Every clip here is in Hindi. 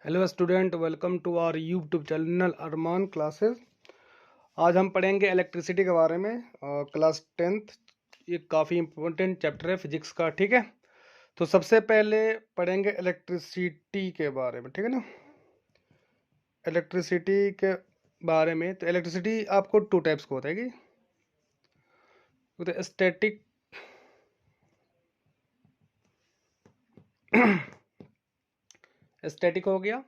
Hello student, welcome to our YouTube channel Arman classes. आज हम पढ़ेंगे इलेक्ट्रिसिटी के बारे में, क्लास 10th। ये काफ़ी इम्पोर्टेंट चैप्टर है फिजिक्स का, ठीक है। तो सबसे पहले पढ़ेंगे इलेक्ट्रिसिटी के बारे में, ठीक है ना। इलेक्ट्रिसिटी के बारे में, तो इलेक्ट्रिसिटी आपको टू टाइप्स को होता है कि स्टैटिक स्टैटिक हो गया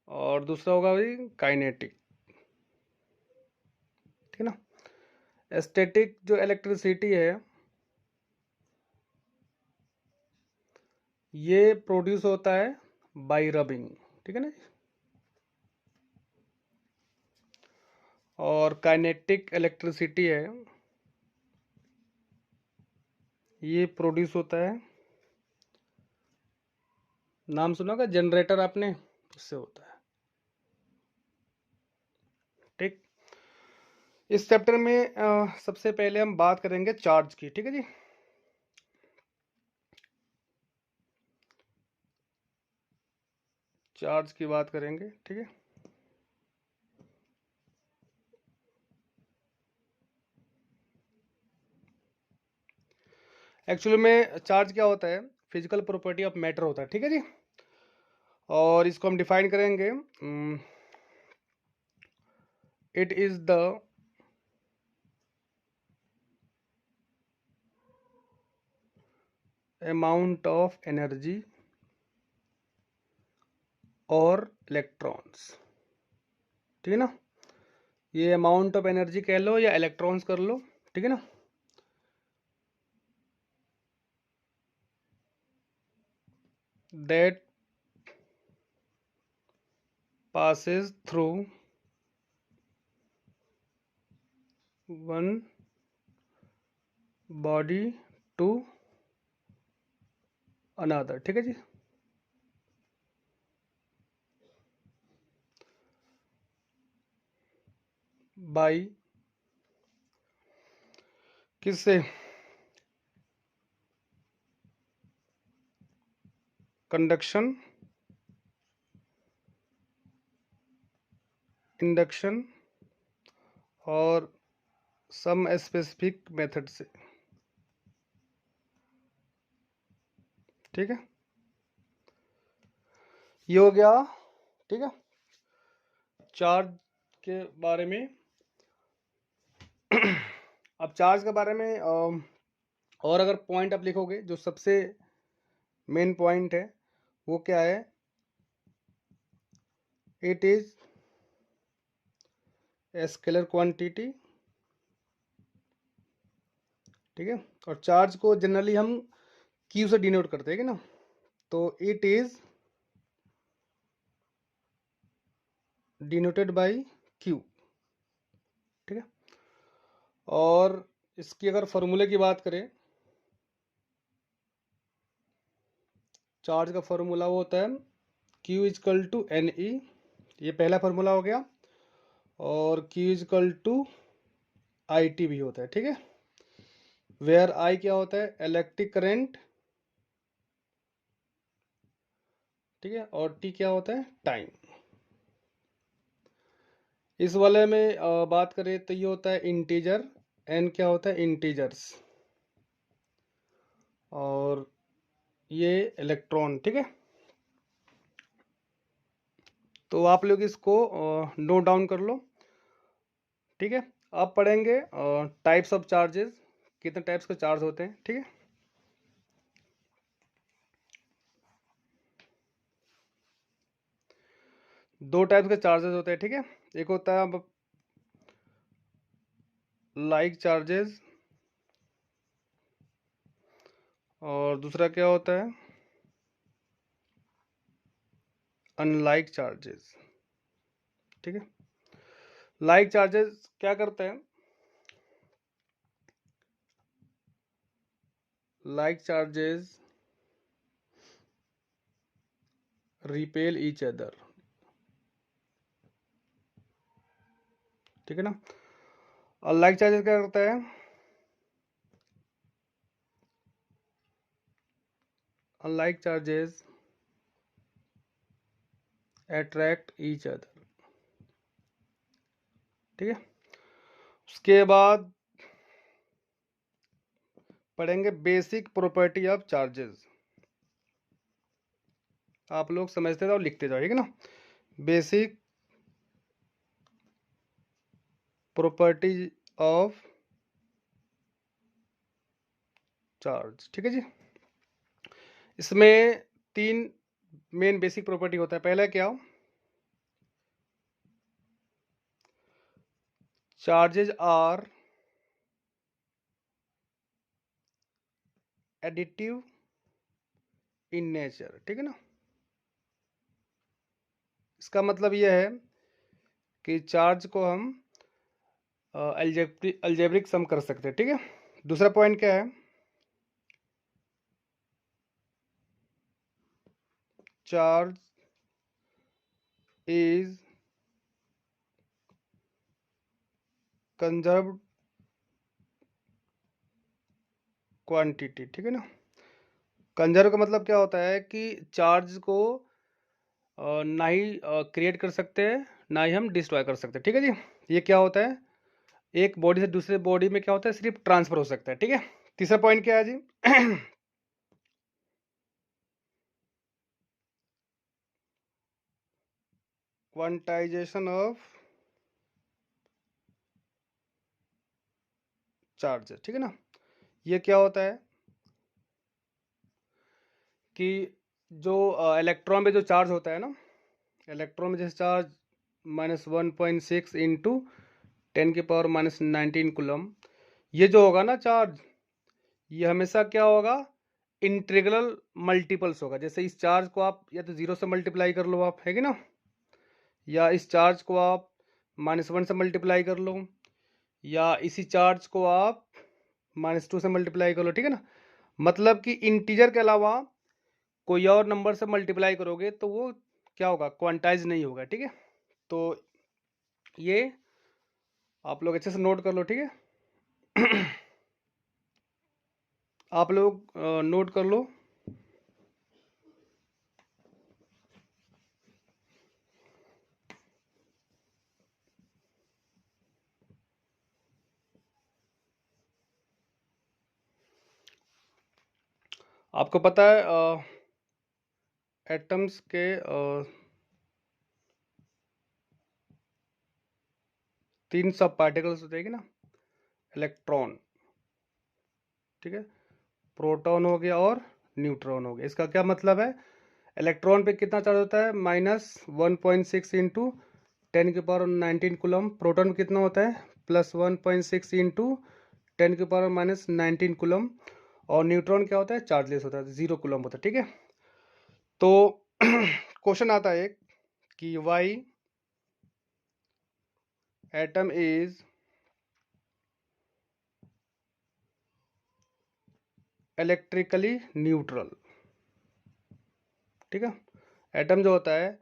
और दूसरा होगा भाई काइनेटिक, ठीक है ना। स्टैटिक जो इलेक्ट्रिसिटी है ये प्रोड्यूस होता है बाय रबिंग, ठीक है ना। और काइनेटिक इलेक्ट्रिसिटी है ये प्रोड्यूस होता है, नाम सुना होगा जनरेटर आपने, उससे होता है, ठीक। इस चैप्टर में सबसे पहले हम बात करेंगे चार्ज की, ठीक है जी। चार्ज की बात करेंगे, ठीक है। एक्चुअली में चार्ज क्या होता है, फिजिकल प्रॉपर्टी ऑफ मैटर होता है, ठीक है जी। और इसको हम डिफाइन करेंगे, it is the amount of energy और इलेक्ट्रॉन्स, ठीक है ना। ये अमाउंट ऑफ एनर्जी कह लो या इलेक्ट्रॉन्स कर लो, ठीक है ना। That passes through one body to another, ठीक है जी। बाई किससे, कंडक्शन, इंडक्शन और सम स्पेसिफिक मेथड से, ठीक है। ये हो गया, ठीक है, चार्ज के बारे में। अब चार्ज के बारे में और अगर पॉइंट आप लिखोगे, जो सबसे मेन पॉइंट है वो क्या है, it is a scalar quantity, ठीक है। और चार्ज को जनरली हम क्यू से डिनोट करते हैं कि ना, तो it is denoted by Q, ठीक है। और इसकी अगर फॉर्मूले की बात करें, चार्ज का फॉर्मूला वो होता है Q is equal to N E, ये पहला फॉर्मूला हो गया। और Q is equal to I T भी होता है, ठीक है। वेयर आई क्या होता है, इलेक्ट्रिक करंट, ठीक है। और टी क्या होता है, टाइम। इस वाले में बात करें तो ये होता है इंटीजर, एन क्या होता है, इंटीजर्स। और ये इलेक्ट्रॉन, ठीक है। तो आप लोग इसको नोट डाउन कर लो, ठीक है। अब पढ़ेंगे टाइप्स ऑफ चार्जेस, कितने टाइप्स के चार्ज होते हैं, ठीक है। दो टाइप्स के चार्जेस होते हैं, ठीक है। एक होता है लाइक चार्जेस और दूसरा क्या होता है, अनलाइक चार्जेस, ठीक है। लाइक चार्जेस क्या करते हैं, like charges repel each other, ठीक है ना। अनलाइक चार्जेस क्या करता है, unlike charges attract each other. ठीक है, उसके बाद पढ़ेंगे बेसिक प्रॉपर्टी ऑफ चार्जेस। आप लोग समझते जाओ, लिखते जाओ, ठीक है ना। बेसिक प्रॉपर्टी ऑफ चार्ज, ठीक है जी। इसमें 3 मेन बेसिक प्रॉपर्टी होता है। पहला क्या, charges are additive in nature, ठीक है ना। इसका मतलब यह है कि चार्ज को हम अलजेब्रिक सम कर सकते हैं, ठीक है। दूसरा पॉइंट क्या है, चार्ज इज कंजर्व्ड क्वांटिटी, ठीक है ना। कंजर्व का मतलब क्या होता है कि चार्ज को ना ही क्रिएट कर सकते हैं, ना ही हम डिस्ट्रॉय कर सकते हैं, ठीक है जी। ये क्या होता है, एक बॉडी से दूसरे बॉडी में क्या होता है, सिर्फ ट्रांसफर हो सकता है, ठीक है। तीसरा पॉइंट क्या है जी, क्वांटाइजेशन ऑफ चार्ज, ठीक है ना। ये क्या होता है कि जो इलेक्ट्रॉन में जो चार्ज होता है ना, इलेक्ट्रॉन में जैसे चार्ज -1.6 इंटू 10⁻⁻19 कूलम, ये जो होगा ना चार्ज, ये हमेशा क्या होगा, इंटीग्रल मल्टीपल्स होगा। जैसे इस चार्ज को आप या तो 0 से मल्टीप्लाई कर लो, आप है कि ना, या इस चार्ज को आप -1 से मल्टीप्लाई कर लो, या इसी चार्ज को आप -2 से मल्टीप्लाई कर लो, ठीक है ना। मतलब कि इंटीजर के अलावा कोई और नंबर से मल्टीप्लाई करोगे तो वो क्या होगा, क्वांटाइज नहीं होगा, ठीक है। तो ये आप लोग अच्छे से नोट कर लो, ठीक है। आप लोग नोट कर लो। आपको पता है एटम्स के 3 सब पार्टिकल्स होते हैं ना, इलेक्ट्रॉन, ठीक है, प्रोटॉन हो गया और न्यूट्रॉन हो गया। इसका क्या मतलब है, इलेक्ट्रॉन पे कितना चार्ज होता है, -1.6 इंटू 10⁻19 कूलम। प्रोटॉन में कितना होता है, +1.6 इंटू 10⁻⁻19 कूलम। और न्यूट्रॉन क्या होता है, चार्जलेस होता है, 0 कूलम होता है, ठीक है। तो क्वेश्चन आता है एक कि Y atom is electrically neutral, ठीक है। एटम जो होता है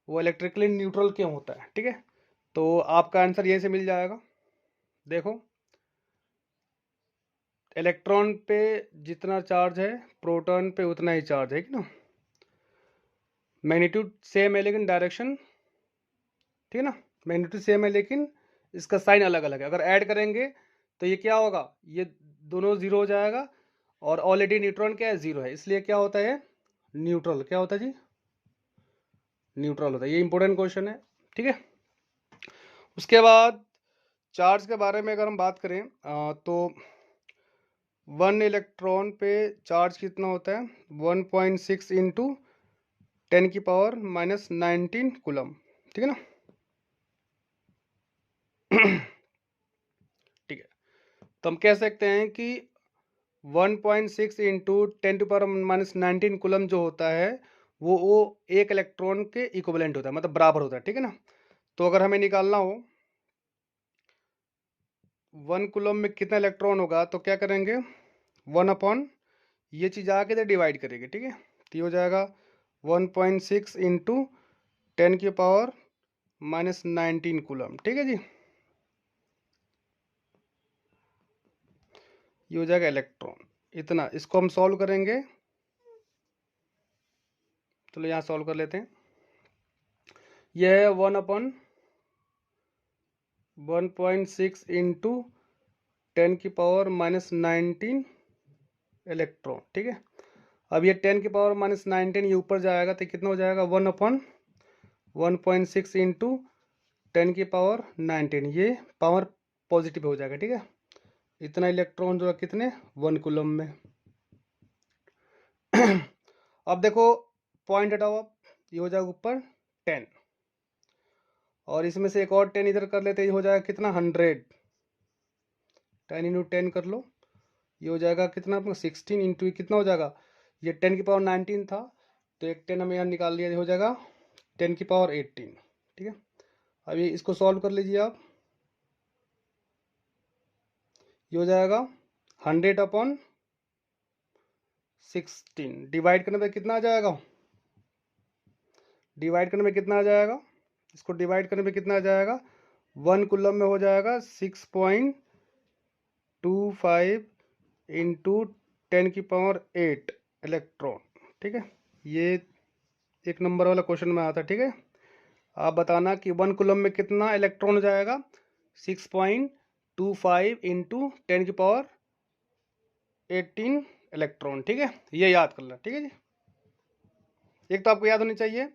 वो इलेक्ट्रिकली न्यूट्रल क्यों होता है, ठीक है। तो आपका आंसर यहीं से मिल जाएगा। देखो, इलेक्ट्रॉन पे जितना चार्ज है, प्रोटॉन पे उतना ही चार्ज है कि ना। मैग्नीट्यूड सेम है लेकिन डायरेक्शन, ठीक है ना, मैग्नीट्यूड सेम है लेकिन इसका साइन अलग अलग है। अगर ऐड करेंगे तो ये क्या होगा, ये दोनों जीरो हो जाएगा, और ऑलरेडी न्यूट्रॉन क्या है, जीरो है, इसलिए क्या होता है, न्यूट्रल। क्या होता है जी, न्यूट्रल होता है। ये इंपॉर्टेंट क्वेश्चन है, ठीक है। उसके बाद चार्ज के बारे में अगर हम बात करें तो 1 इलेक्ट्रॉन पे चार्ज कितना होता है, 1.6 इंटू 10⁻⁻19 कूलम, ठीक है ना। ठीक है, तो हम कह सकते हैं कि 1.6 इंटू 10⁻⁻19 कूलम जो होता है वो एक इलेक्ट्रॉन के इक्विवेलेंट होता है, मतलब बराबर होता है, ठीक है ना। तो अगर हमें निकालना हो 1 कूलम में कितना इलेक्ट्रॉन होगा, तो क्या करेंगे, 1 अपॉन ये चीज़ आके इधर डिवाइड करेंगे, ठीक है। तो ये हो जाएगा 1.6 इंटू 10⁻⁻19 कूलम, ठीक है जी। ये हो जाएगा इलेक्ट्रॉन इतना। इसको हम सॉल्व करेंगे, चलो यहाँ सॉल्व कर लेते हैं। यह है 1/1.6 इंटू 10⁻⁻19 इलेक्ट्रॉन, ठीक है। अब ये 10⁻⁻19 ये ऊपर जाएगा तो कितना हो जाएगा 1/1.6 इंटू 10⁻19, ये पावर पॉजिटिव हो जाएगा, ठीक है। इतना इलेक्ट्रॉन जो है कितने 1 कूलम में। अब देखो पॉइंट हटाओ, अब ये हो जाएगा ऊपर 10 और इसमें से एक और 10 इधर कर लेते, ये हो जाएगा कितना 100। 10 इंटू 10 कर लो, ये हो जाएगा कितना 16 इंटू कितना हो जाएगा, ये 10⁻19 था तो एक 10 हमें यहाँ निकाल लिया, ये हो जाएगा 10⁻18, ठीक है। अभी इसको सॉल्व कर लीजिए आप, ये हो जाएगा 100/16 डिवाइड करने पे कितना आ जाएगा, डिवाइड करने में कितना आ जाएगा, इसको डिवाइड करने में कितना आ जाएगा 1 कूलम में हो जाएगा 6.25 इंटू 10⁸ इलेक्ट्रॉन, ठीक है। ये एक नंबर वाला क्वेश्चन में आता है, ठीक है। आप बताना कि 1 कूलम में कितना इलेक्ट्रॉन हो जाएगा 6.25 इंटू 10⁸ इलेक्ट्रॉन, ठीक है। ये याद कर लो, ठीक है जी। एक तो आपको याद होनी चाहिए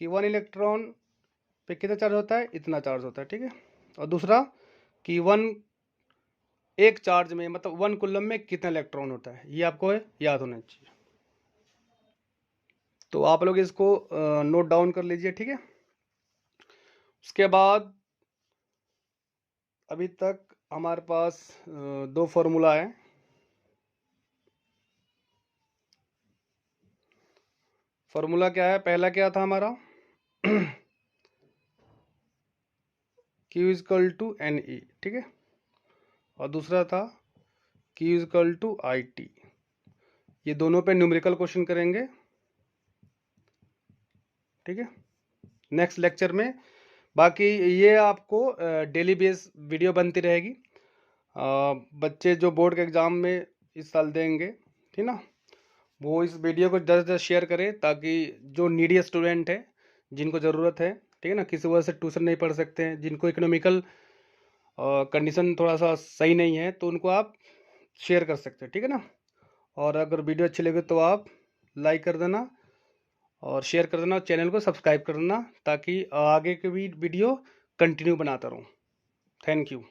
कि 1 इलेक्ट्रॉन पे कितना चार्ज होता है, इतना चार्ज होता है, ठीक है। और दूसरा कि एक चार्ज में मतलब 1 कूलम में कितना इलेक्ट्रॉन होता है, ये आपको याद होना चाहिए। तो आप लोग इसको नोट डाउन कर लीजिए, ठीक है। उसके बाद अभी तक हमारे पास 2 फॉर्मूला है। फॉर्मूला क्या है, पहला क्या था हमारा Q = NE, ठीक है। और दूसरा था Q = IT। ये दोनों पे न्यूमेरिकल क्वेश्चन करेंगे, ठीक है, नेक्स्ट लेक्चर में। बाकी ये आपको डेली बेस वीडियो बनती रहेगी। बच्चे जो बोर्ड के एग्ज़ाम में इस साल देंगे, ठीक ना, वो इस वीडियो को ज़्यादा से ज़्यादा शेयर करें ताकि जो नीडी स्टूडेंट है, जिनको ज़रूरत है, ठीक है ना, किसी वजह से ट्यूशन नहीं पढ़ सकते हैं, जिनको इकोनॉमिकल कंडीशन थोड़ा सा सही नहीं है, तो उनको आप शेयर कर सकते हैं, ठीक है ना। और अगर वीडियो अच्छी लगे तो आप लाइक कर देना और शेयर कर देना और चैनल को सब्सक्राइब कर देना ताकि आगे के भी वीडियो कंटिन्यू बनाता रहूँ। Thank you.